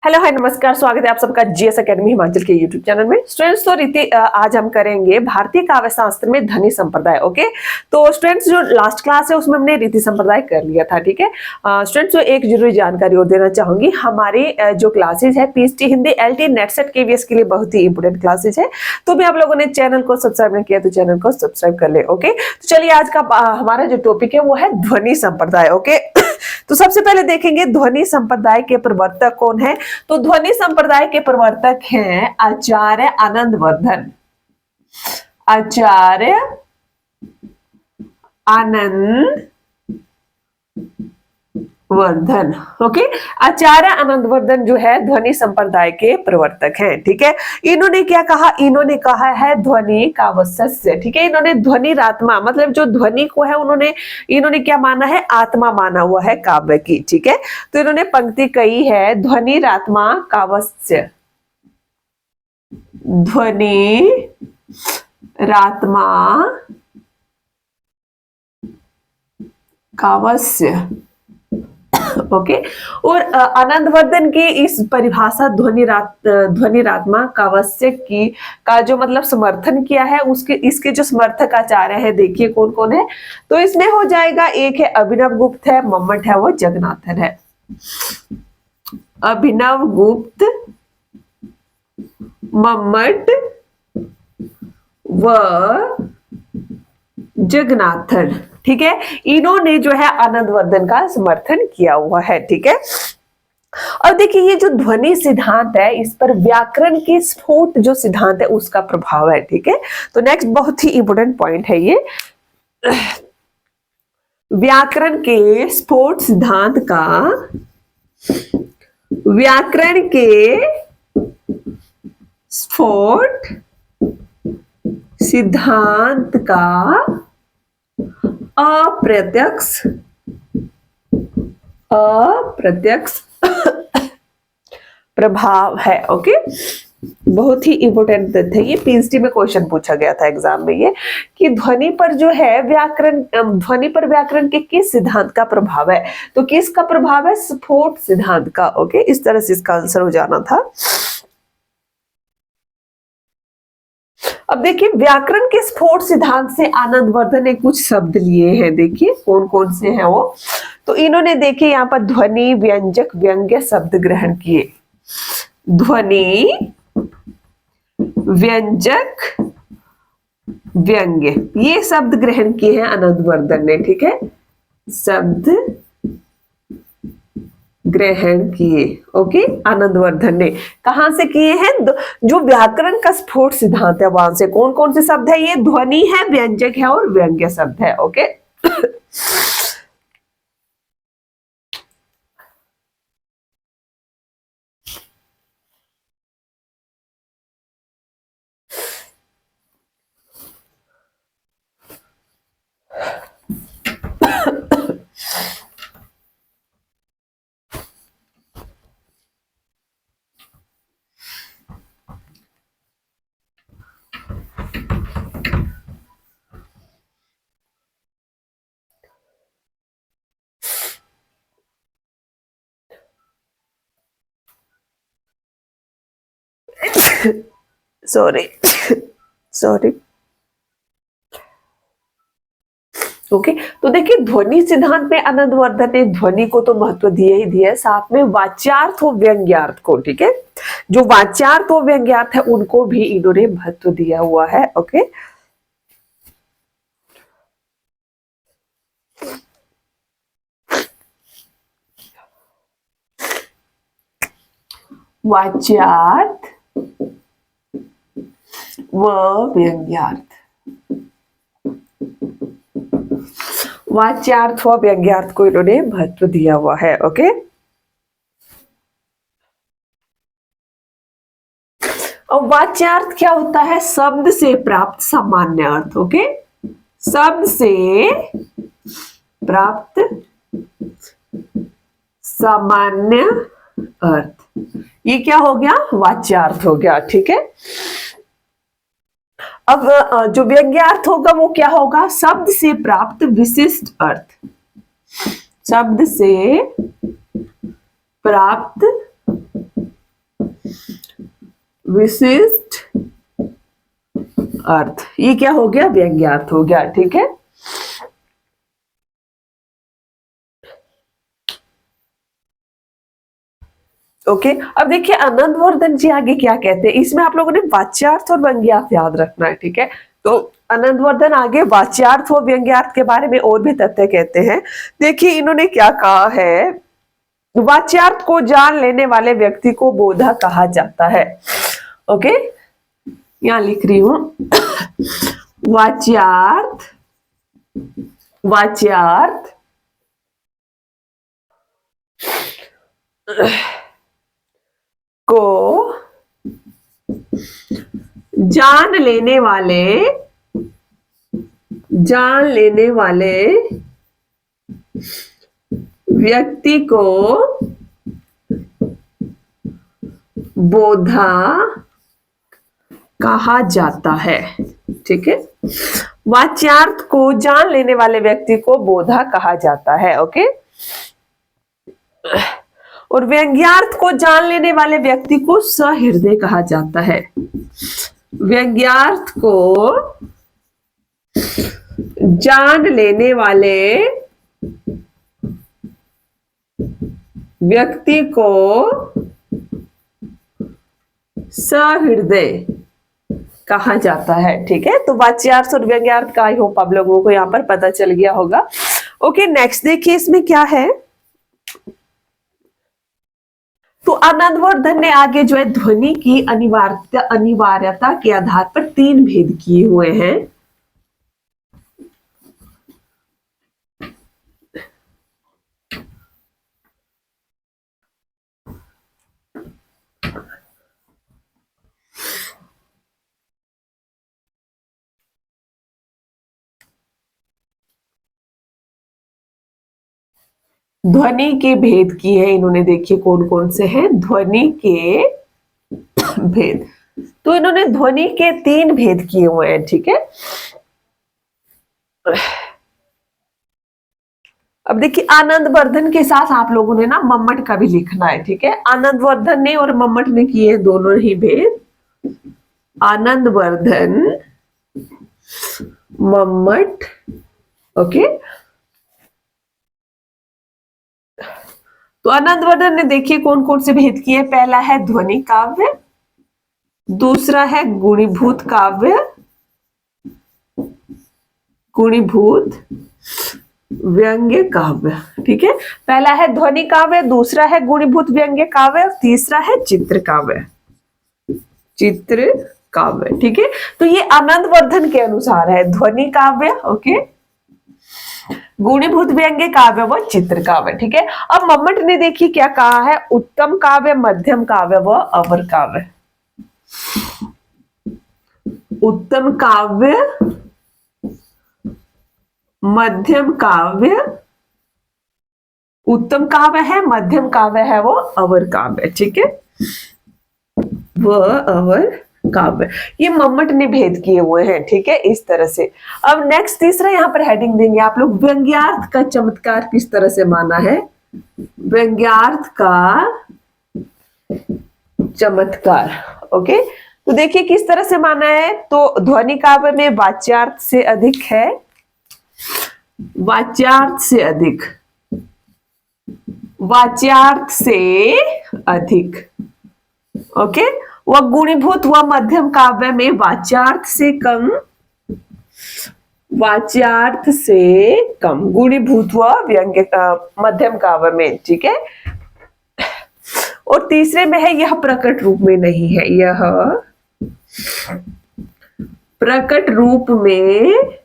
Hello hi नमस्कार, स्वागत है आप सबका जीएस एकेडमी हिमाचल के यूट्यूब चैनल में। स्टूडेंट्स, तो रीति आज हम करेंगे भारतीय काव्य शास्त्र में ध्वनि संप्रदाय। ओके, तो स्टूडेंट्स जो लास्ट क्लास है उसमें हमने रीति संप्रदाय कर लिया था। ठीक है स्टूडेंट्स, जो एक जरूरी जानकारी और देना चाहूंगी, हमारी जो क्लासेज है PhD Hindi LT net set KVS के लिए बहुत ही इंपोर्टेंट क्लासेज है। तो भी आप लोगों ने चैनल को सब्सक्राइब नहीं किया तो चैनल को सब्सक्राइब कर ले। ओके, तो चलिए आज का हमारा जो टॉपिक है वो है ध्वनि संप्रदाय। ओके तो सबसे पहले देखेंगे ध्वनि संप्रदाय के प्रवर्तक कौन है। तो ध्वनि संप्रदाय के प्रवर्तक हैं आचार्य आनंदवर्धन। आचार्य आनंद वर्धन। ओके, आचार्य आनंदवर्धन जो है ध्वनि संप्रदाय के प्रवर्तक हैं। ठीक है, इन्होंने क्या कहा, इन्होंने कहा है ध्वनि काव्यस्य। ठीक है, इन्होंने ध्वनि आत्मा, मतलब जो ध्वनि को है इन्होंने क्या माना है, आत्मा माना हुआ है काव्य की। ठीक है, तो इन्होंने पंक्ति कही है ध्वनि आत्मा काव्यस्य। ध्वनि आत्मा काव्यस्य। ओके, और आनंदवर्धन की इस परिभाषा ध्वनिरात्मा काव्यस्य की का जो मतलब समर्थन किया है, उसके इसके जो समर्थक आचार्य है देखिए कौन कौन है। तो इसमें हो जाएगा, एक है अभिनव गुप्त है, मम्मट है, वो जगन्नाथन है। अभिनव गुप्त, मम्मट व जगन्नाथन। ठीक है, इन्होंने जो है आनंदवर्धन का समर्थन किया हुआ है। ठीक है, और देखिए ये जो ध्वनि सिद्धांत है, इस पर व्याकरण के स्फोट जो सिद्धांत है उसका प्रभाव है। ठीक है, तो नेक्स्ट बहुत ही इंपोर्टेंट पॉइंट है ये, व्याकरण के स्फोट सिद्धांत का, व्याकरण के स्फोट सिद्धांत का अप्रत्यक्ष प्रभाव है। ओके, बहुत ही इंपोर्टेंट तथ्य है ये, पीएचडी में क्वेश्चन पूछा गया था एग्जाम में ये, कि ध्वनि पर जो है ध्वनि पर व्याकरण के किस सिद्धांत का प्रभाव है। तो किसका प्रभाव है, स्फोट सिद्धांत का। ओके, इस तरह से इसका आंसर हो जाना था। अब देखिए व्याकरण के स्फोट सिद्धांत से आनंदवर्धन ने कुछ शब्द लिए हैं, देखिए कौन कौन से हैं वो। तो इन्होंने देखिए यहाँ पर ध्वनि, व्यंजक, व्यंग्य शब्द ग्रहण किए। ध्वनि, व्यंजक, व्यंग्य, ये शब्द ग्रहण किए हैं आनंदवर्धन ने। ठीक है, शब्द ग्रहण किए। ओके, आनंदवर्धन ने कहां से किए हैं, जो व्याकरण का स्फोट सिद्धांत है वहां से। कौन कौन से शब्द है ये, ध्वनि है, व्यंजक है और व्यंग्य शब्द है। Okay sorry sorry. ओके, तो देखिए ध्वनि सिद्धांत में आनंदवर्धन ने ध्वनि को तो महत्व दिए ही दिया, साथ में वाच्यार्थ और व्यंग्यार्थ को। ठीक है, जो वाच्यार्थ और व्यंग्यार्थ है उनको भी इन्होंने महत्व दिया हुआ है। ओके, वाच्यार्थ व व्यंग्यार्थ, वाच्यार्थ व व्यंग्यार्थ को इन्होंने महत्व दिया हुआ है। ओके, और वाच्यार्थ क्या होता है, शब्द से प्राप्त सामान्य अर्थ। ओके, शब्द से प्राप्त सामान्य अर्थ, ये क्या हो गया, वाच्यार्थ हो गया। ठीक है, अब जो व्यंग्यार्थ होगा वो क्या होगा, शब्द से प्राप्त विशिष्ट अर्थ। शब्द से प्राप्त विशिष्ट अर्थ, ये क्या हो गया, व्यंग्यार्थ हो गया। ठीक है, ओके। अब देखिए आनंदवर्धन जी आगे क्या कहते हैं, इसमें आप लोगों ने वाच्यार्थ और व्यंग्यार्थ याद रखना है। ठीक है, तो आनंदवर्धन आगे वाच्यार्थ और व्यंग्यार्थ के बारे में और भी तथ्य कहते हैं। देखिए इन्होंने क्या कहा है, वाच्यार्थ को जान लेने वाले व्यक्ति को बोधा कहा जाता है। ओके, यहां लिख रही हूं वाच्यार्थ, वाच्यार्थ को जान लेने वाले, जान लेने वाले व्यक्ति को बोधा कहा जाता है। ठीक है, वाच्यार्थ को जान लेने वाले व्यक्ति को बोधा कहा जाता है। ओके, और व्यंग्यार्थ को जान लेने वाले व्यक्ति को सहृदय कहा जाता है। व्यंग्यार्थ को जान लेने वाले व्यक्ति को सहृदय कहा जाता है। ठीक है, तो वाच्यार्थ और व्यंग्यार्थ का आई होप आप लोगों को यहां पर पता चल गया होगा। ओके, नेक्स्ट देखिए इसमें क्या है। तो आनंदवर्धन ने आगे जो है ध्वनि की अनिवार्यता के आधार पर 3 भेद किए हुए हैं। ध्वनि के भेद की है इन्होंने, देखिए कौन कौन से हैं ध्वनि के भेद। तो इन्होंने ध्वनि के 3 भेद किए हुए हैं। ठीक है, अब देखिए आनंदवर्धन के साथ आप लोगों ने ना मम्मट का भी लिखना है। ठीक है, आनंदवर्धन ने और मम्मट ने किए दोनों ही भेद, आनंदवर्धन, मम्मट। ओके, तो आनंदवर्धन ने देखिए कौन कौन से भेद किए। पहला है ध्वनि काव्य, दूसरा है गुणीभूत काव्य, गुणीभूत व्यंग्य काव्य। ठीक है, पहला है ध्वनि काव्य, दूसरा है गुणीभूत व्यंग्य काव्य, तीसरा है चित्र काव्य, चित्र काव्य। ठीक है, तो ये आनंदवर्धन के अनुसार है ध्वनि काव्य, ओके, गुणीभूत व्यंग्य काव्य व चित्र काव्य। ठीक है, अब मम्मट ने देखिए क्या कहा है, उत्तम काव्य, मध्यम काव्य व अवर काव्य। उत्तम काव्य, मध्यम काव्य, उत्तम काव्य है, मध्यम काव्य है वो अवर काव्य। ठीक है, वह अवर काव्य, ये मम्मट ने भेद किए हुए हैं। ठीक है, इस तरह से। अब नेक्स्ट तीसरा यहां पर हेडिंग देंगे आप लोग, व्यंग्यार्थ का चमत्कार किस तरह से माना है। व्यंग्यार्थ का चमत्कार, ओके, तो देखिए किस तरह से माना है। तो ध्वनि काव्य में वाच्यार्थ से अधिक है, वाच्यार्थ से अधिक, वाच्यार्थ से अधिक। ओके, वह गुणीभूत व मध्यम काव्य में वाच्यार्थ से कम, वाच्यार्थ से कम, गुणीभूत व व्यंग्य मध्यम काव्य में। ठीक है, और तीसरे में है यह प्रकट रूप में नहीं है, यह प्रकट रूप में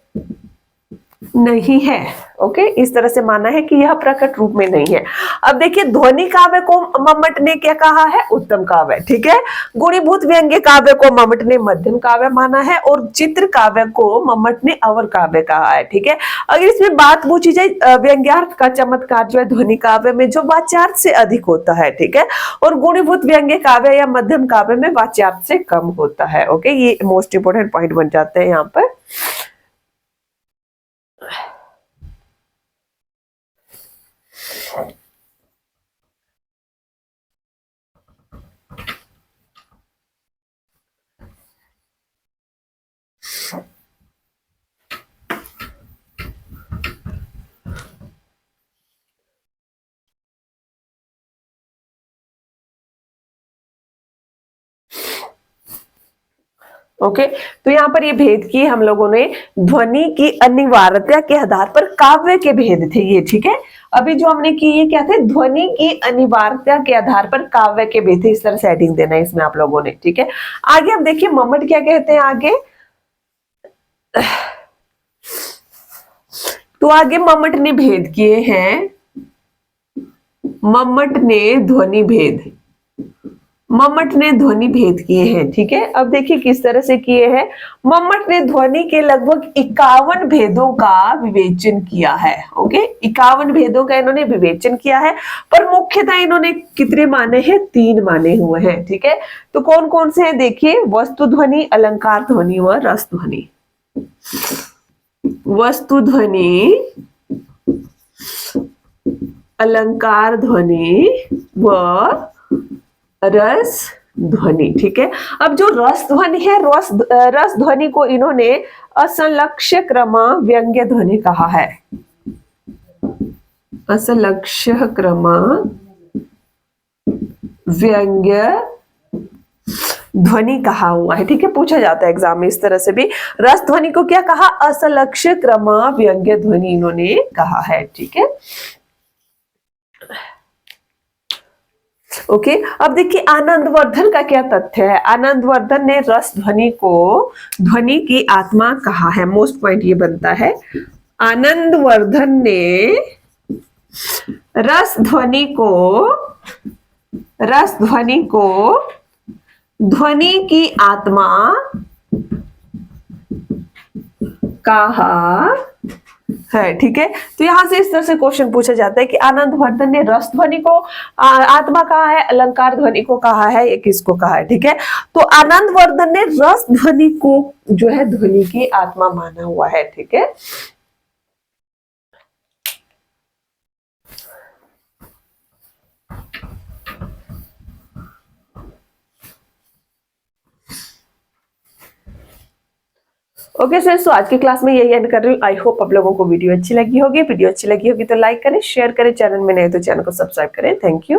नहीं है। ओके, इस तरह से माना है कि यह प्रकट रूप में नहीं है। अब देखिए ध्वनि काव्य को मम्मट ने क्या कहा है, उत्तम काव्य। ठीक है, गुणीभूत व्यंग्य काव्य को मम्मट ने मध्यम काव्य माना है, और चित्र काव्य को मम्मट ने अवर काव्य कहा है। ठीक है, अगर इसमें बात पूछी जाए व्यंग्यार्थ का चमत्कार जो है ध्वनि काव्य में जो वाच्यार्थ से अधिक होता है। ठीक है, और गुणीभूत व्यंग्य काव्य या मध्यम काव्य में वाच्यार्थ से कम होता है। ओके, ये मोस्ट इंपोर्टेंट पॉइंट बन जाते हैं यहाँ पर। ओके तो यहाँ पर ये भेद किए हम लोगों ने ध्वनि की अनिवार्यता के आधार पर काव्य के भेद थे ये, ठीक है। अभी जो हमने की ये क्या थे, ध्वनि की अनिवार्यता के आधार पर काव्य के भेद थे, इस तरह से हेडिंग देना है इसमें आप लोगों ने, ठीक है। आगे हम देखिए मम्मट क्या कहते हैं आगे। तो आगे मम्मट ने भेद किए हैं, मम्मट ने ध्वनि भेद, मम्मट ने ध्वनि भेद किए हैं, ठीक है। अब देखिए किस तरह से किए हैं। मम्मट ने ध्वनि के लगभग 51 भेदों का विवेचन किया है। ओके 51 भेदों का इन्होंने विवेचन किया है, पर मुख्यतः इन्होंने कितने माने हैं, 3 माने हुए हैं, ठीक है। तो कौन कौन से हैं देखिए, वस्तु ध्वनि, अलंकार ध्वनि व रस ध्वनि। वस्तु ध्वनि, अलंकार ध्वनि व रस ध्वनि, ठीक है। अब जो रस ध्वनि है, रस ध्वनि को इन्होंने असंलक्ष्य क्रम व्यंग्य ध्वनि कहा है। असंलक्ष्य क्रम व्यंग्य ध्वनि कहा हुआ है, ठीक है। पूछा जाता है एग्जाम में इस तरह से भी। रस ध्वनि को क्या कहा, असंलक्ष्य क्रम व्यंग्य ध्वनि इन्होंने कहा है, ठीक है। ओके अब देखिए आनंदवर्धन का क्या तथ्य है। आनंदवर्धन ने रस ध्वनि को ध्वनि की आत्मा कहा है। मोस्ट पॉइंट ये बनता है, आनंदवर्धन ने रस ध्वनि को ध्वनि की आत्मा कहा है, ठीक है। तो यहां से इस तरह से क्वेश्चन पूछा जाता है कि आनंदवर्धन ने रस ध्वनि को आत्मा कहा है, अलंकार ध्वनि को कहा है, या किसको कहा है, ठीक है। तो आनंदवर्धन ने रस ध्वनि को जो है ध्वनि की आत्मा माना हुआ है, ठीक है। ओके फ्रेंड्स, तो आज की क्लास में यही एंड कर रही हूँ। आई होप आप लोगों को वीडियो अच्छी लगी होगी। वीडियो अच्छी लगी होगी तो लाइक करें, शेयर करें, चैनल में नए तो चैनल को सब्सक्राइब करें। Thank you.